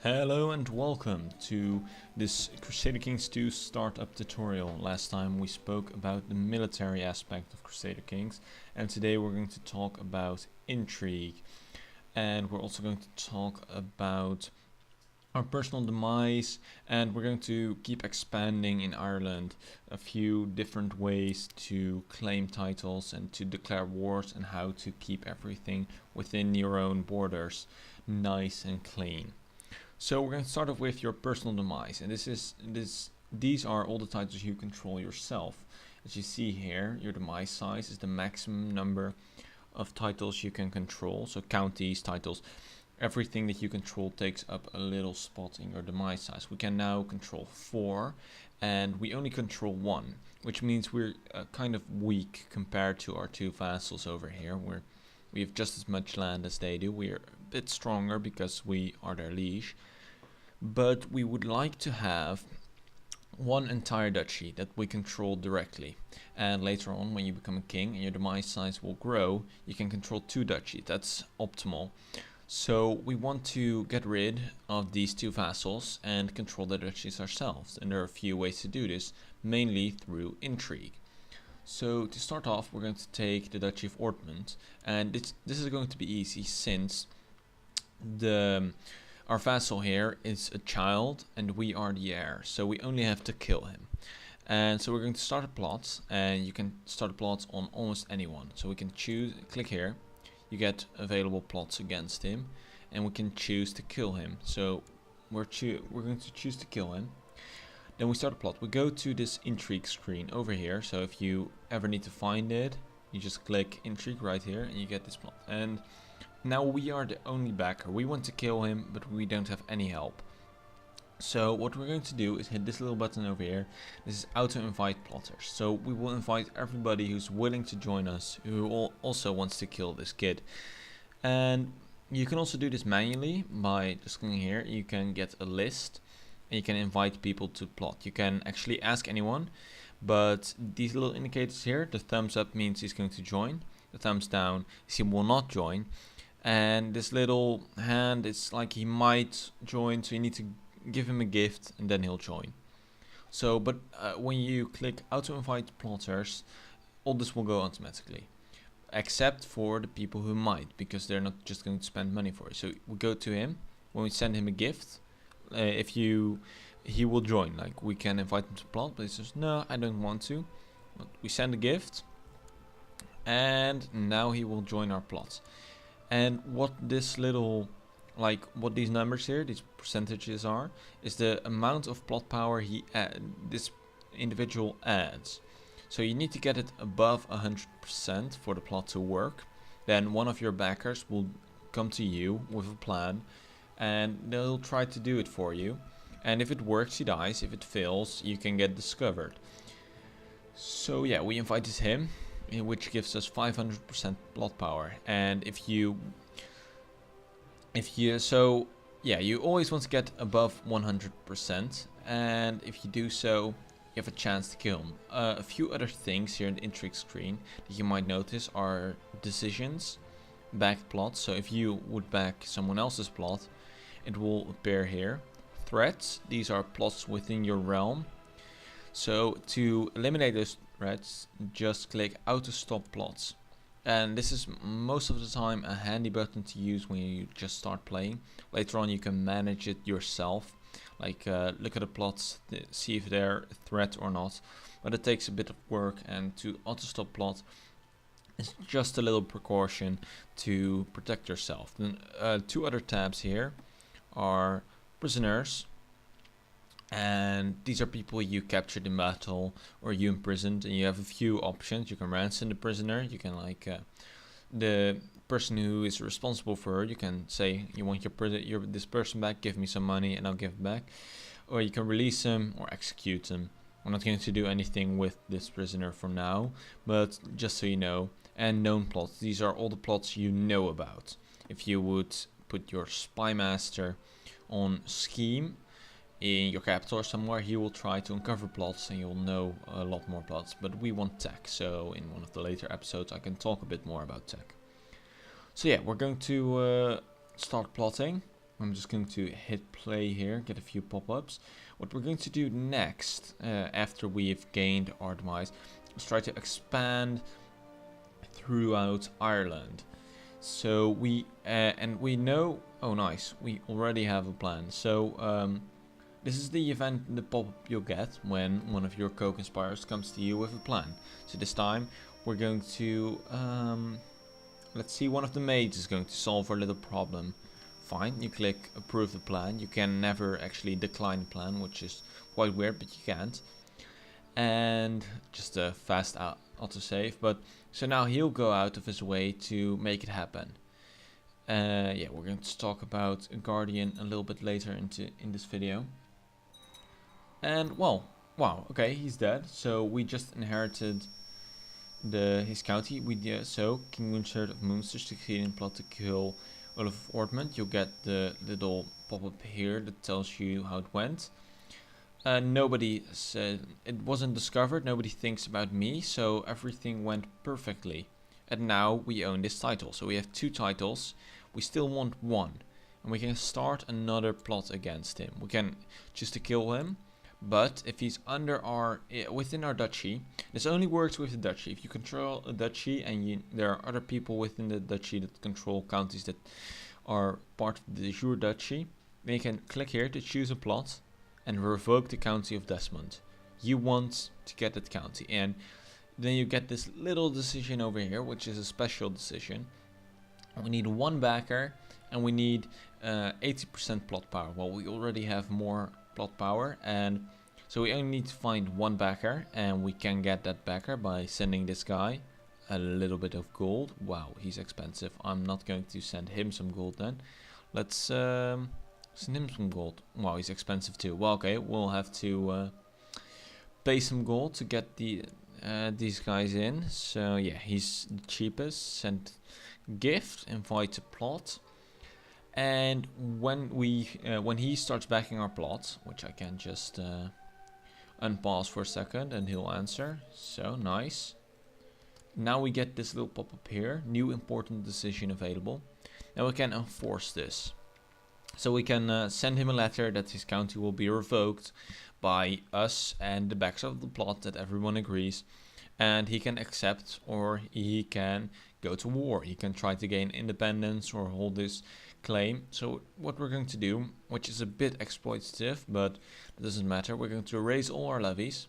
Hello and welcome to this Crusader Kings 2 startup tutorial. Last time we spoke about the military aspect of Crusader Kings, and today we're going to talk about intrigue, and we're also going to talk about our personal demise, and we're going to keep expanding in Ireland a few different ways to claim titles and to declare wars, and how to keep everything within your own borders nice and clean. So we're going to start off with your personal demise, and these are all the titles you control yourself. As you see here, your demise size is the maximum number of titles you can control. So counties, titles, everything that you control takes up a little spot in your demise size. We can now control 4, and we only control 1, which means we're kind of weak compared to our 2 vassals over here. We have just as much land as they do. We're a bit stronger because we are their liege, but we would like to have one entire duchy that we control directly, and later on when you become a king and your demise size will grow, you can control 2 duchies. That's optimal. So we want to get rid of these 2 vassals and control the duchies ourselves, and there are a few ways to do this, mainly through intrigue. So to start off, we're going to take the Duchy of Ormond, and this is going to be easy since our vassal here is a child and we are the heir, so we only have to kill him. And so we're going to start a plot, and you can start a plot on almost anyone. So we can choose, click here, you get available plots against him, and we can choose to kill him. So we're going to choose to kill him. Then we start a plot. We go to this intrigue screen over here. So if you ever need to find it, you just click intrigue right here and you get this plot. And now we are the only backer. We want to kill him, but we don't have any help. So what we're going to do is hit this little button over here. This is auto invite plotters. So we will invite everybody who's willing to join us, who also wants to kill this kid. And you can also do this manually by just clicking here. You can get a list, and you can invite people to plot. You can actually ask anyone, but these little indicators here, the thumbs up means he's going to join, the thumbs down is he will not join, and this little hand, it's like he might join, so you need to give him a gift and then he'll join. So but when you click auto invite plotters, all this will go automatically, except for the people who might, because they're not just going to spend money for it. So we go to him, when we send him a gift, he will join. Like, we can invite him to plot, but he says no, I don't want to. But we send a gift, and now he will join our plot. And what this little, like what these numbers here, these percentages are, is the amount of plot power this individual adds. So you need to get it above 100% for the plot to work. Then one of your backers will come to you with a plan, and they'll try to do it for you. And if it works, he dies. If it fails, you can get discovered. So yeah, we invited him, which gives us 500% plot power. And you always want to get above 100%, and if you do so, you have a chance to kill him. A few other things here in the intrigue screen that you might notice are decisions, backed plots. So if you would back someone else's plot, it will appear here. Threats, these are plots within your realm. So to eliminate those threats, just click auto stop plots. And this is most of the time a handy button to use when you just start playing. Later on you can manage it yourself, like look at the plots, see if they're a threat or not. But it takes a bit of work, and to auto stop plot is just a little precaution to protect yourself. Then 2 other tabs here are prisoners, and these are people you captured in battle or you imprisoned, and you have a few options. You can ransom the prisoner, you can the person who is responsible for her, you can say you want this person back, give me some money and I'll give it back. Or you can release him or execute him. I'm not going to do anything with this prisoner for now, but just so you know. And known plots, these are all the plots you know about. If you would put your spy master on scheme in your capital or somewhere, he will try to uncover plots and you'll know a lot more plots. But we want tech, so in one of the later episodes I can talk a bit more about tech. So yeah, we're going to start plotting. I'm just going to hit play here, get a few pop-ups. What we're going to do next, after we've gained our demise, is try to expand throughout Ireland. So we and we know, oh nice, we already have a plan. So this is the event, the pop-up you'll get when one of your co-conspirators comes to you with a plan. So this time we're going to, let's see, one of the maids is going to solve our little problem. Fine, you click approve the plan. You can never actually decline the plan, which is quite weird, but you can't. And just a fast autosave. But so now he'll go out of his way to make it happen. Yeah, we're going to talk about a guardian a little bit later in this video. And well, wow, okay, he's dead. So we just inherited his county. So King Crusader of Munster succeeded in plot to kill Olaf of Ormond. You'll get the little pop-up here that tells you how it went. Nobody said it wasn't discovered. Nobody thinks about me, so everything went perfectly. And now we own this title. So we have 2 titles. We still want 1, and we can start another plot against him. We can choose to kill him, but if he's under within our duchy, this only works with the duchy. If you control a duchy and there are other people within the duchy that control counties that are part of the jure duchy, then you can click here to choose a plot and revoke the county of Desmond. You want to get that county, and then you get this little decision over here, which is a special decision. We need 1 backer, and we need 80% plot power. Well, we already have more plot power, and so we only need to find 1 backer, and we can get that backer by sending this guy a little bit of gold. Wow, he's expensive. I'm not going to send him some gold then. Let's send him some gold. Wow, he's expensive too. Well, okay, we'll have to pay some gold to get these guys in. So yeah, he's the cheapest. Send gift, invite to plot. And when he starts backing our plot, which I can just unpause for a second and he'll answer. So nice. Now we get this little pop-up here, new important decision available. Now we can enforce this. So we can send him a letter that his county will be revoked by us and the backers of the plot that everyone agrees. And he can accept, or he can go to war. He can try to gain independence or hold this claim. So what we're going to do, which is a bit exploitative, but it doesn't matter, we're going to raise all our levies,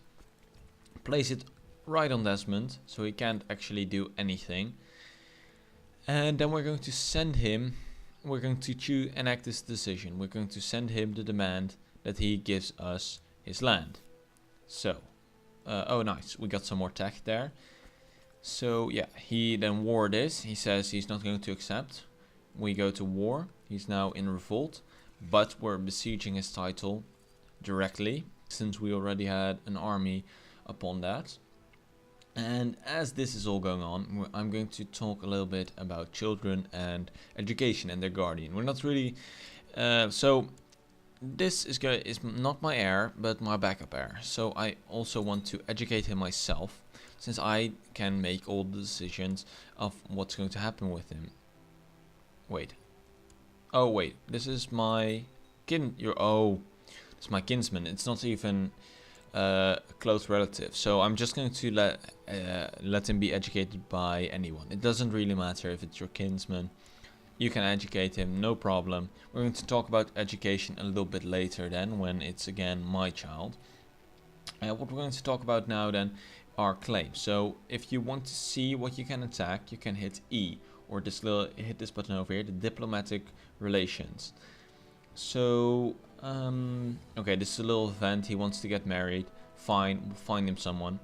place it right on Desmond, so he can't actually do anything. And then we're going to send him, we're going to enact this decision. We're going to send him the demand that he gives us his land. So, oh nice, we got some more tech there. So yeah, he then war this. He says he's not going to accept. We go to war. He's now in revolt, but we're besieging his title directly since we already had an army upon that. And as this is all going on, I'm going to talk a little bit about children and education and their guardian. We're not really so this is not my heir, but my backup heir. So I also want to educate him myself, since I can make all the decisions of what's going to happen with him. Wait. Oh wait, this is my it's my kinsman. It's not even a close relative. So I'm just going to let him be educated by anyone. It doesn't really matter if it's your kinsman. You can educate him, no problem. We're going to talk about education a little bit later then, when it's again my child. What we're going to talk about now then are claims. So if you want to see what you can attack, you can hit E, or hit this button over here, the diplomatic relations. So okay, this is a little event. He wants to get married. Fine, we'll find him someone.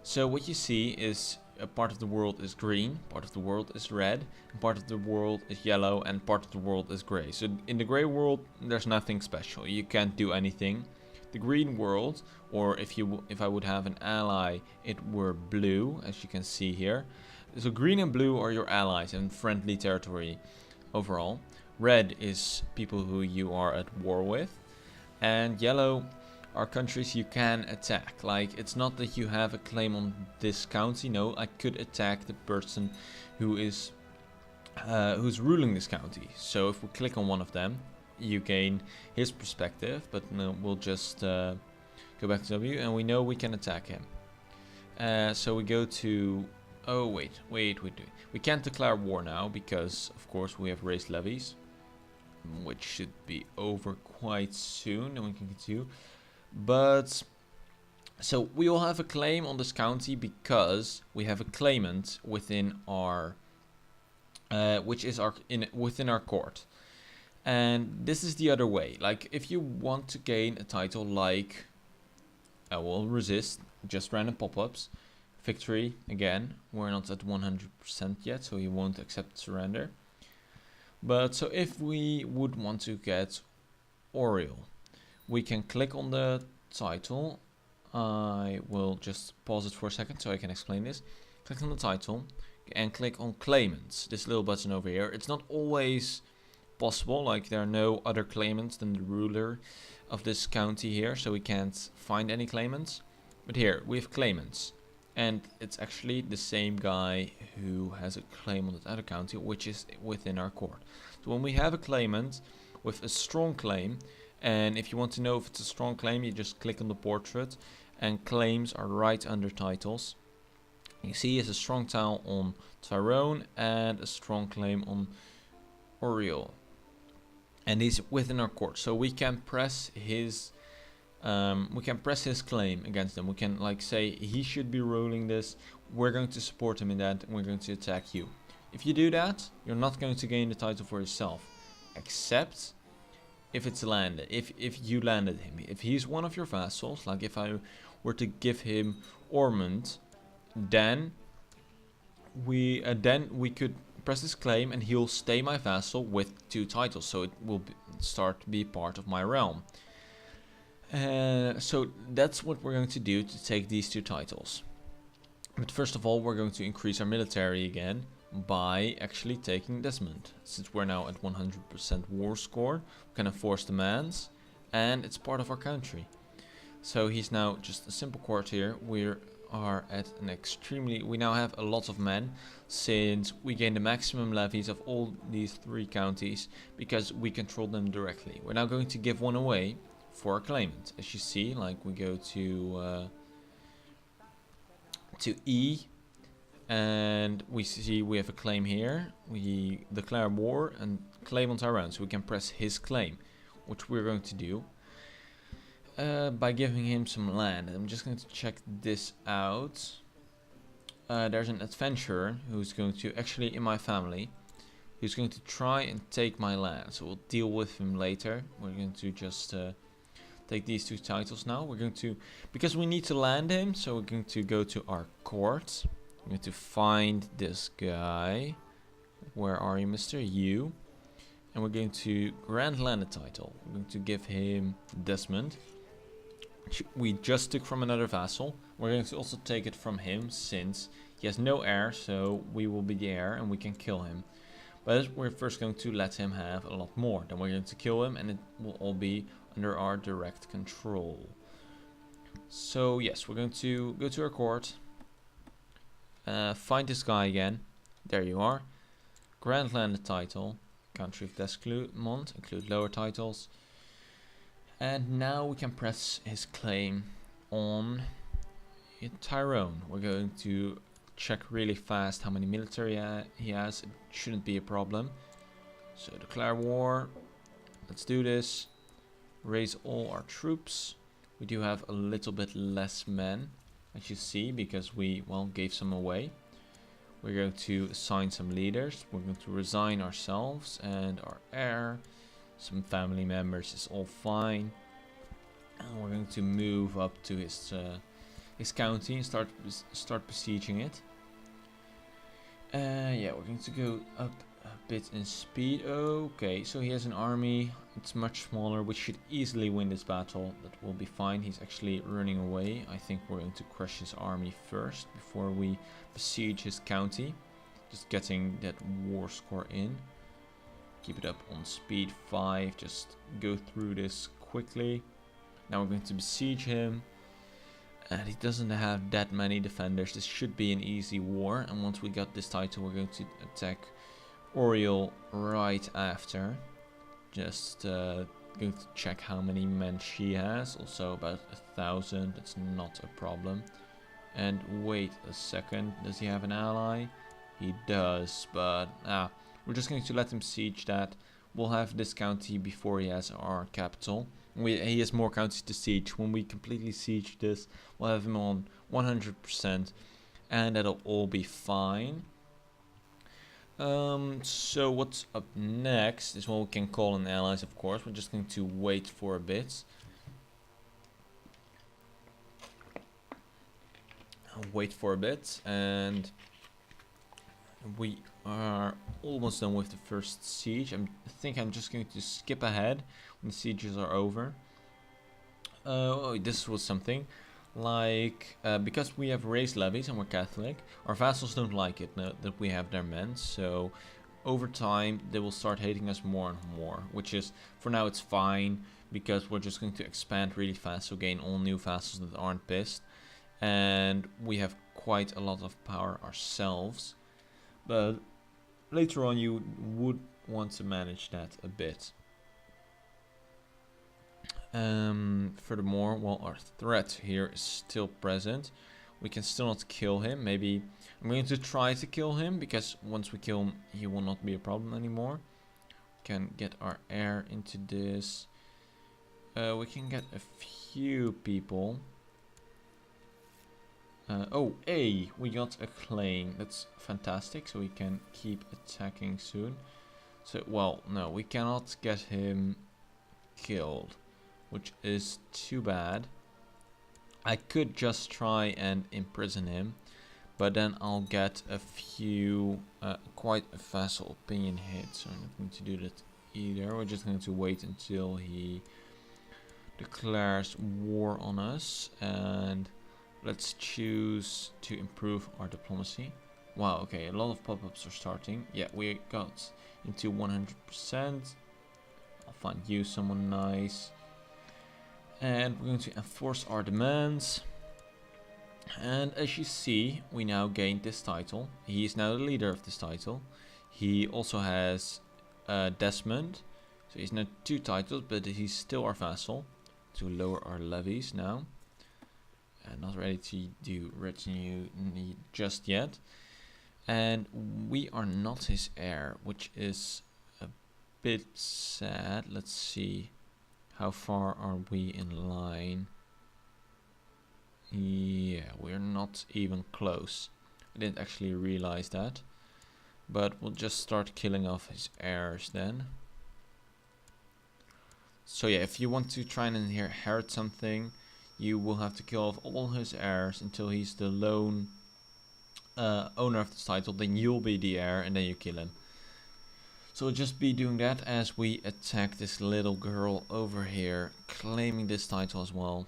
So what you see is a part of the world is green, part of the world is red, and part of the world is yellow, and part of the world is gray. So in the gray world, there's nothing special. You can't do anything. The green world, or if I would have an ally, it were blue, as you can see here. So green and blue are your allies and friendly territory overall. Red is people who you are at war with, and yellow are countries you can attack. Like, it's not that you have a claim on this county. No, I could attack the person who is who's ruling this county. So if we click on one of them, you gain his perspective, but no, we'll just go back to W, and we know we can attack him. So we go to, oh wait, we can't declare war now because of course we have raised levies, which should be over quite soon, and we can continue. But so we will have a claim on this county because we have a claimant within our which is within our court. And this is the other way. Like if you want to gain a title like I will resist, just random pop-ups, victory again, we're not at 100% yet, so he won't accept surrender. But so if we would want to get Oriole, we can click on the title. I will just pause it for a second so I can explain this. Click on the title and click on claimants, this little button over here. It's not always possible, like there are no other claimants than the ruler of this county here, so we can't find any claimants. But here we have claimants, and it's actually the same guy who has a claim on that other county, which is within our court. So when we have a claimant with a strong claim, and if you want to know if it's a strong claim, you just click on the portrait, and claims are right under titles. You see he has a strong tile on Tyrone and a strong claim on Oriole, and he's within our court, so we can press his claim against him. We can like say he should be ruling this, we're going to support him in that, and we're going to attack you. If you do that, you're not going to gain the title for yourself, except if it's landed, if you landed him. If he's one of your vassals, like if I were to give him Ormond, then we could press this claim and he'll stay my vassal with 2 titles, so it will start to be part of my realm. So that's what we're going to do to take these 2 titles. But first of all, we're going to increase our military again by actually taking Desmond. Since we're now at 100% war score, we can enforce demands, and it's part of our country. So he's now just a simple court here. We are at an extremely, we now have a lot of men, since we gain the maximum levies of all these 3 counties because we control them directly. We're now going to give one away for a claimant. As you see, like we go to E, and we see we have a claim here. We declare war and claim on Tyrone, so we can press his claim, which we're going to do by giving him some land. I'm just going to check this out. There's an adventurer who's going to, actually in my family, who's going to try and take my land, so we'll deal with him later. We're going to just take these 2 titles now. We're going to, because we need to land him, so we're going to go to our court. We're going to find this guy. Where are you, Mr. You? And we're going to grant land a title. We're going to give him Desmond, which we just took from another vassal. We're going to also take it from him since he has no heir, so we will be the heir and we can kill him. But we're first going to let him have a lot more. Then we're going to kill him, and it will all be under our direct control. So yes, we're going to go to our court, find this guy again. There you are. Grant land the title. Country of Desclumont, include lower titles. And now we can press his claim on Tyrone. We're going to check really fast how many military he has. It shouldn't be a problem. So declare war. Let's do this. Raise all our troops. We do have a little bit less men, as you see, because we, well, gave some away. We're going to assign some leaders. We're going to resign ourselves and our heir. Some family members is all fine. And we're going to move up to his county and start besieging it. Yeah, we're going to go up a bit in speed. Okay, so he has an army. It's much smaller. We should easily win this battle. That will be fine. He's actually running away. I think we're going to crush his army first before we besiege his county. Just getting that war score in. Keep it up on speed 5. Just go through this quickly. Now we're going to besiege him. And he doesn't have that many defenders. This should be an easy war. And once we got this title, we're going to attack Oriole right after. just going to check how many men she has. Also about 1,000. That's not a problem. And wait a second. Does he have an ally? He does, but we're just going to let him siege that. We'll have this county before he has our capital. He has more counties to siege. When we completely siege this, we'll have him on 100%, and that'll all be fine. So what's up next is what we can call in allies, of course. We're just going to wait for a bit. And we are almost done with the first siege. I think I'm just going to skip ahead when the sieges are over. Oh, this was something. Like, because we have raised levies and we're Catholic, our vassals don't like it that we have their men. So over time, they will start hating us more and more. Which is, for now, it's fine. Because we're just going to expand really fast. So gain all new vassals that aren't pissed. And we have quite a lot of power ourselves. But later on you would want to manage that a bit. Furthermore, while our threat here is still present, we can still not kill him. Maybe I'm going to try to kill him, because once we kill him, he will not be a problem anymore. We can get our heir into this. We can get a few people. Oh, hey, we got a claim. That's fantastic, so we can keep attacking soon. So, well, no, we cannot get him killed, which is too bad. I could just try and imprison him, but then I'll get a few, quite a vassal opinion hit, so I'm not going to do that either. We're just going to wait until he declares war on us, and let's choose to improve our diplomacy. Wow, okay, a lot of pop-ups are starting. Yeah, we got into 100%. I'll find you someone nice. And we're going to enforce our demands. And as you see, we now gained this title. He is now the leader of this title. He also has Desmond. So he's now 2 titles, but he's still our vassal. To lower our levies now. Not ready to do retinue just yet. And we are not his heir, which is a bit sad. Let's see. How far are we in line? Yeah, we're not even close. I didn't actually realize that. But we'll just start killing off his heirs then. So yeah, if you want to try and inherit something, you will have to kill off all his heirs until he's the lone owner of this title. Then you'll be the heir, and then you kill him. So we'll just be doing that as we attack this little girl over here, claiming this title as well.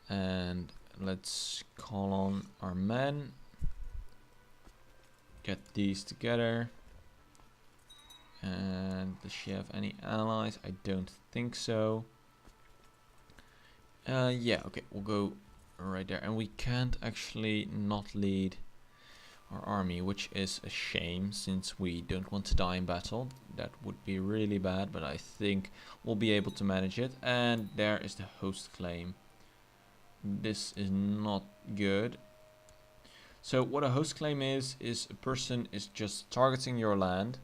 And let's call on our men. Get these together. And does she have any allies? I don't think so. Yeah, okay, we'll go right there. And we can't actually not lead our army, which is a shame, since we don't want to die in battle. That would be really bad, but I think we'll be able to manage it. And there is the host claim. This is not good. So what a host claim is a person is just targeting your land.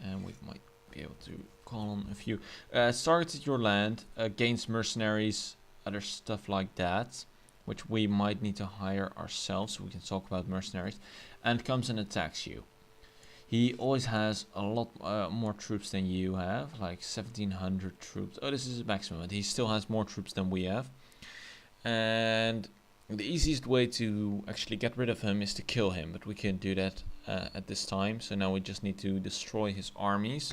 And we might be able to call on a few. Targeted your land, gains mercenaries, other stuff like that, which we might need to hire ourselves, so we can talk about mercenaries, and comes and attacks you. He always has a lot more troops than you have, like 1,700 troops. Oh, this is a maximum, but he still has more troops than we have. And the easiest way to actually get rid of him is to kill him, but we can't do that at this time. So now we just need to destroy his armies.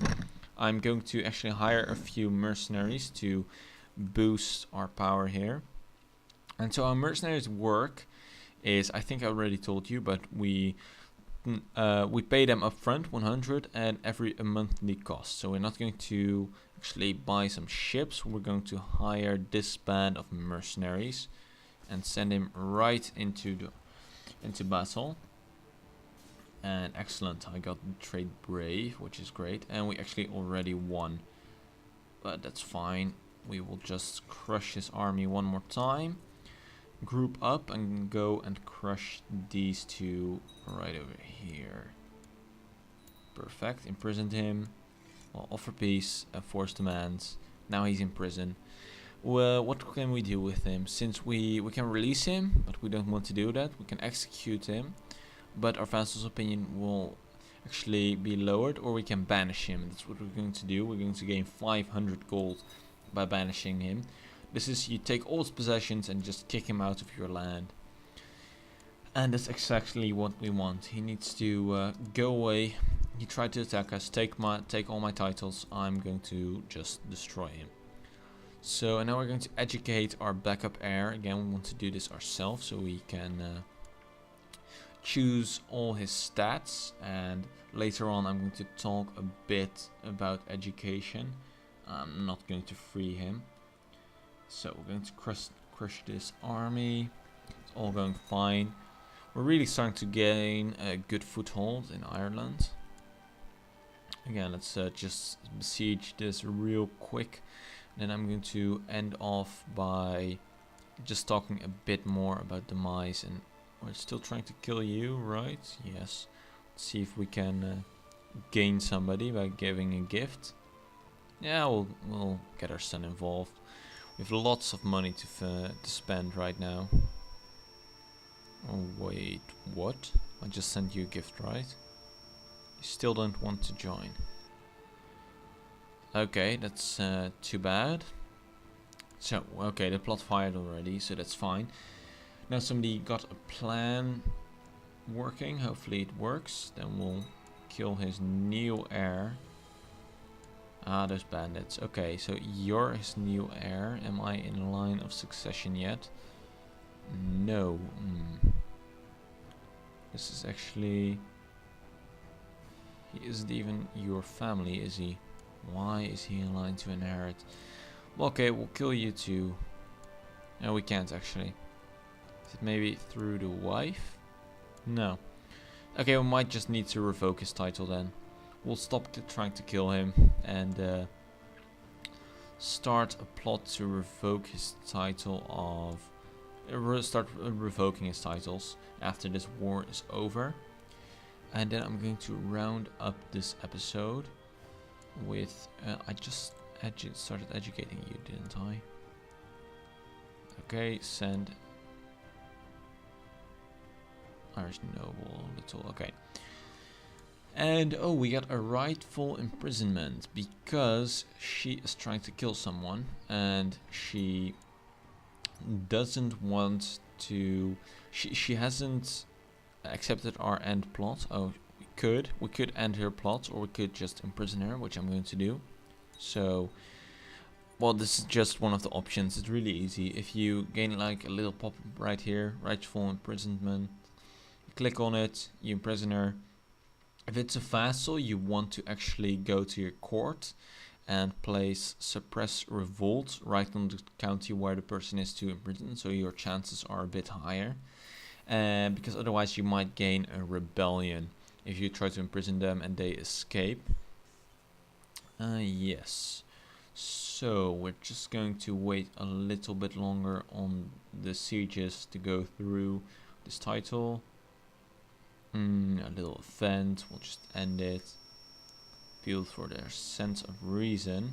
I'm going to actually hire a few mercenaries to boost our power here. And so our mercenaries work is, I think I already told you, but we pay them upfront 100 and every a monthly cost. So we're not going to actually buy some ships. We're going to hire this band of mercenaries and send him right into battle. And excellent, I got the trade brave, which is great. And we actually already won. But that's fine. We will just crush his army one more time. Group up and go and crush these two right over here. Perfect, imprisoned him. Well, offer peace, force demands. Now he's in prison. Well, what can we do with him? Since we can release him, but we don't want to do that. We can execute him, but our vassal's opinion will actually be lowered, or we can banish him. That's what we're going to do. We're going to gain 500 gold by banishing him. This is, you take all his possessions and just kick him out of your land. And that's exactly what we want. He needs to go away. He tried to attack us, take all my titles. I'm going to just destroy him. So, and now we're going to educate our backup heir. Again, we want to do this ourselves so we can choose all his stats. And later on I'm going to talk a bit about education. I'm not going to free him. So we're going to crush this army. It's all going fine. We're really starting to gain a good foothold in Ireland. Again, let's just besiege this real quick. Then I'm going to end off by just talking a bit more about demise. And we're still trying to kill you, right? Yes. Let's see if we can gain somebody by giving a gift. Yeah, we'll get our son involved. We have lots of money to spend right now. Oh wait, what? I just sent you a gift, right? You still don't want to join. Okay, that's too bad. So, okay, the plot fired already, so that's fine. Now somebody got a plan working. Hopefully it works. Then we'll kill his new heir. Ah, those bandits. Okay, so you're his new heir. Am I in line of succession yet? No. This is actually... He isn't even your family, is he? Why is he in line to inherit? Well, okay, we'll kill you too. No, we can't actually. Is it maybe through the wife? No. Okay, we might just need to revoke his title then. We'll stop trying to kill him and start a plot to revoke his title of... start revoking his titles after this war is over. And then I'm going to round up this episode with... I just started educating you, didn't I? Okay, send... Irish noble, little... Okay. And, oh, we got a rightful imprisonment because she is trying to kill someone and she doesn't want to... She hasn't accepted our end plot. Oh, we could end her plot, or we could just imprison her, which I'm going to do. So, well, this is just one of the options. It's really easy. If you gain like a little pop-up right here, rightful imprisonment, you click on it, you imprison her. If it's a vassal, you want to actually go to your court and place suppress revolt right on the county where the person is to imprison, so your chances are a bit higher. Because otherwise you might gain a rebellion if you try to imprison them and they escape. Yes. So we're just going to wait a little bit longer on the sieges to go through this title. A little event, we'll just end it. Appeal for their sense of reason.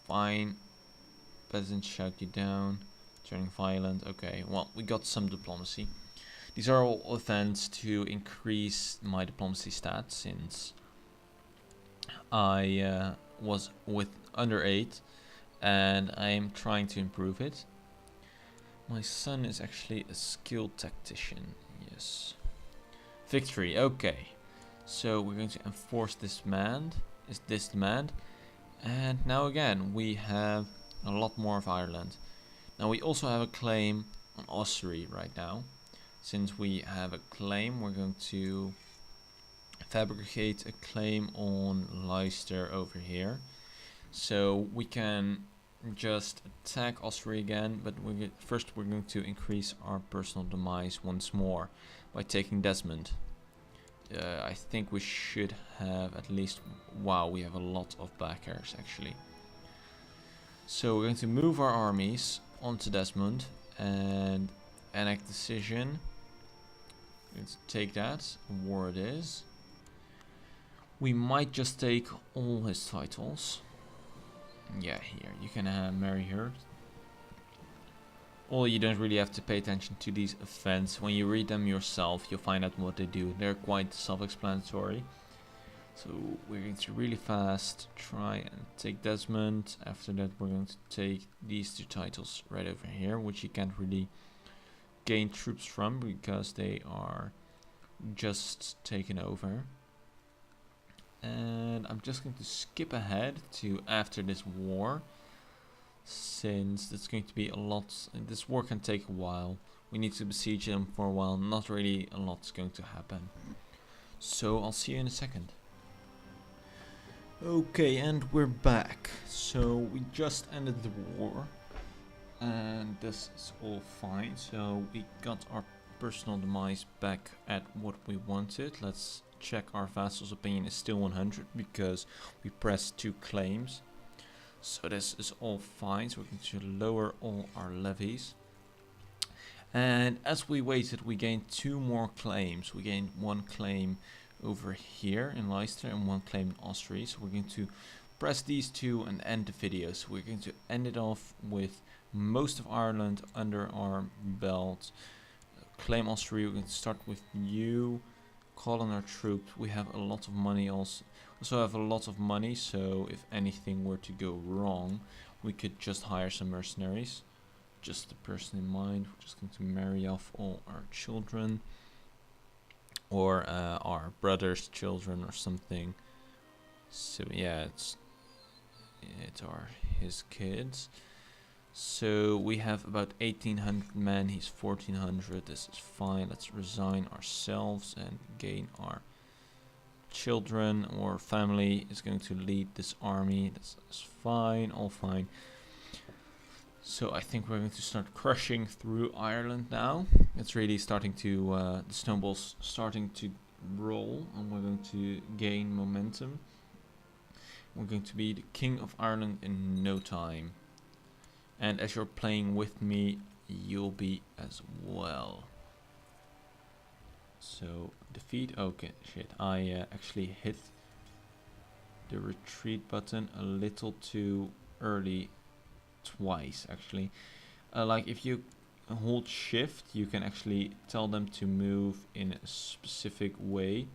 Fine. Peasants shout you down. Turning violent. Okay, well, we got some diplomacy. These are all events to increase my diplomacy stats since I was with under 8 and I'm trying to improve it. My son is actually a skilled tactician. Yes. Victory. Okay. So we're going to enforce this demand. And now again, we have a lot more of Ireland. Now we also have a claim on Ossory right now. Since we have a claim, we're going to fabricate a claim on Leicester over here. So we can just attack Ossory again, but first we're going to increase our personal demise once more by taking Desmond. I think we should have at least... Wow, we have a lot of backers actually. So we're going to move our armies onto Desmond and enact decision. We're going to take that. War it is. We might just take all his titles. Yeah, here. You can marry her. Well, you don't really have to pay attention to these events. When you read them yourself, you'll find out what they do. They're quite self-explanatory. So we're going to really fast try and take Desmond. After that, we're going to take these two titles right over here, which you can't really gain troops from because they are just taken over. And I'm just going to skip ahead to after this war, since it's going to be a lot. This war can take a while. We need to besiege them for a while. Not really a lot's going to happen. So I'll see you in a second. Okay, and we're back. So we just ended the war, and this is all fine. So we got our personal demise back at what we wanted. Let's check our vassal's opinion is still 100 because we pressed 2 claims. So this is all fine. So we're going to lower all our levies. And as we waited, we gained 2 more claims. We gained 1 claim over here in Leicester and 1 claim in Austria. So we're going to press these 2 and end the video. So we're going to end it off with most of Ireland under our belt. Claim Austria. We're going to start with you. Call on our troops. We have a lot of money also have a lot of money, so if anything were to go wrong, we could just hire some mercenaries. Just the person in mind. We're just going to marry off all our children, or our brother's children or something. So yeah, it's his kids. So we have about 1800 men. He's 1400. This is fine. Let's resign ourselves and gain our children or family is going to lead this army. That's fine, all fine. So I think we're going to start crushing through Ireland now. It's really starting to, the snowball's starting to roll, and we're going to gain momentum. We're going to be the King of Ireland in no time. And as you're playing with me, you'll be as well. So defeat. Okay, shit. I actually hit the retreat button a little too early, twice actually. Like if you hold shift, you can actually tell them to move in a specific way.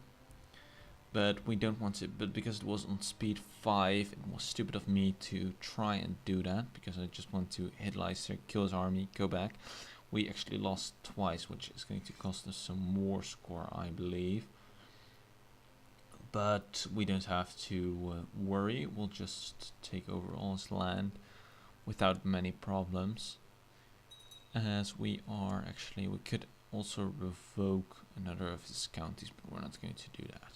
But we don't want to. But because it was on speed 5, it was stupid of me to try and do that, because I just want to hit Leicester, kill his army, go back. We actually lost twice, which is going to cost us some more score, I believe. But we don't have to worry. We'll just take over all his land without many problems. As we are actually, we could also revoke another of his counties, but we're not going to do that.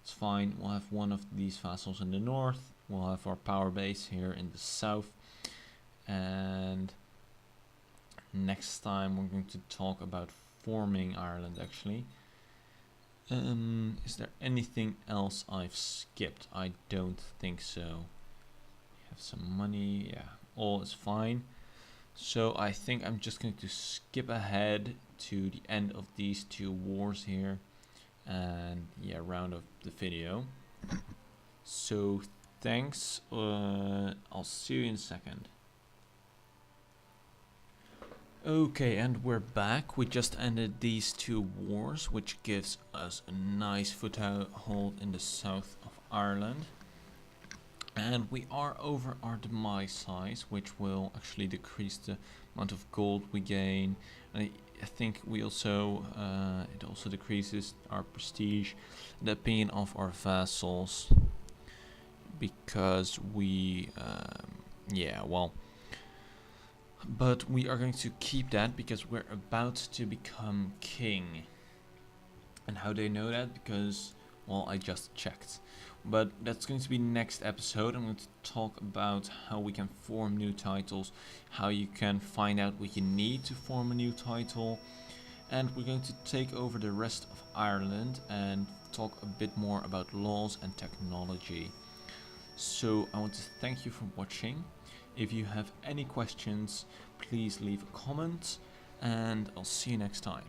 It's fine. We'll have one of these vassals in the north. We'll have our power base here in the south. And next time we're going to talk about forming Ireland actually. Is there anything else I've skipped? I don't think so. We have some money. Yeah, all is fine. So I think I'm just going to skip ahead to the end of these 2 wars here. And yeah, round up the video. So thanks. I'll see you in a second. Okay, and we're back. We just ended these 2 wars, which gives us a nice foothold in the south of Ireland. And we are over our demise size, which will actually decrease the amount of gold we gain. And I think we also, it also decreases our prestige, the opinion of our vassals. Because we, yeah, well. But we are going to keep that because we're about to become king. And how do they know that? Because, well, I just checked. But that's going to be next episode. I'm going to talk about how we can form new titles, how you can find out what you need to form a new title, and we're going to take over the rest of Ireland and talk a bit more about laws and technology. So I want to thank you for watching. If you have any questions, please leave a comment, and I'll see you next time.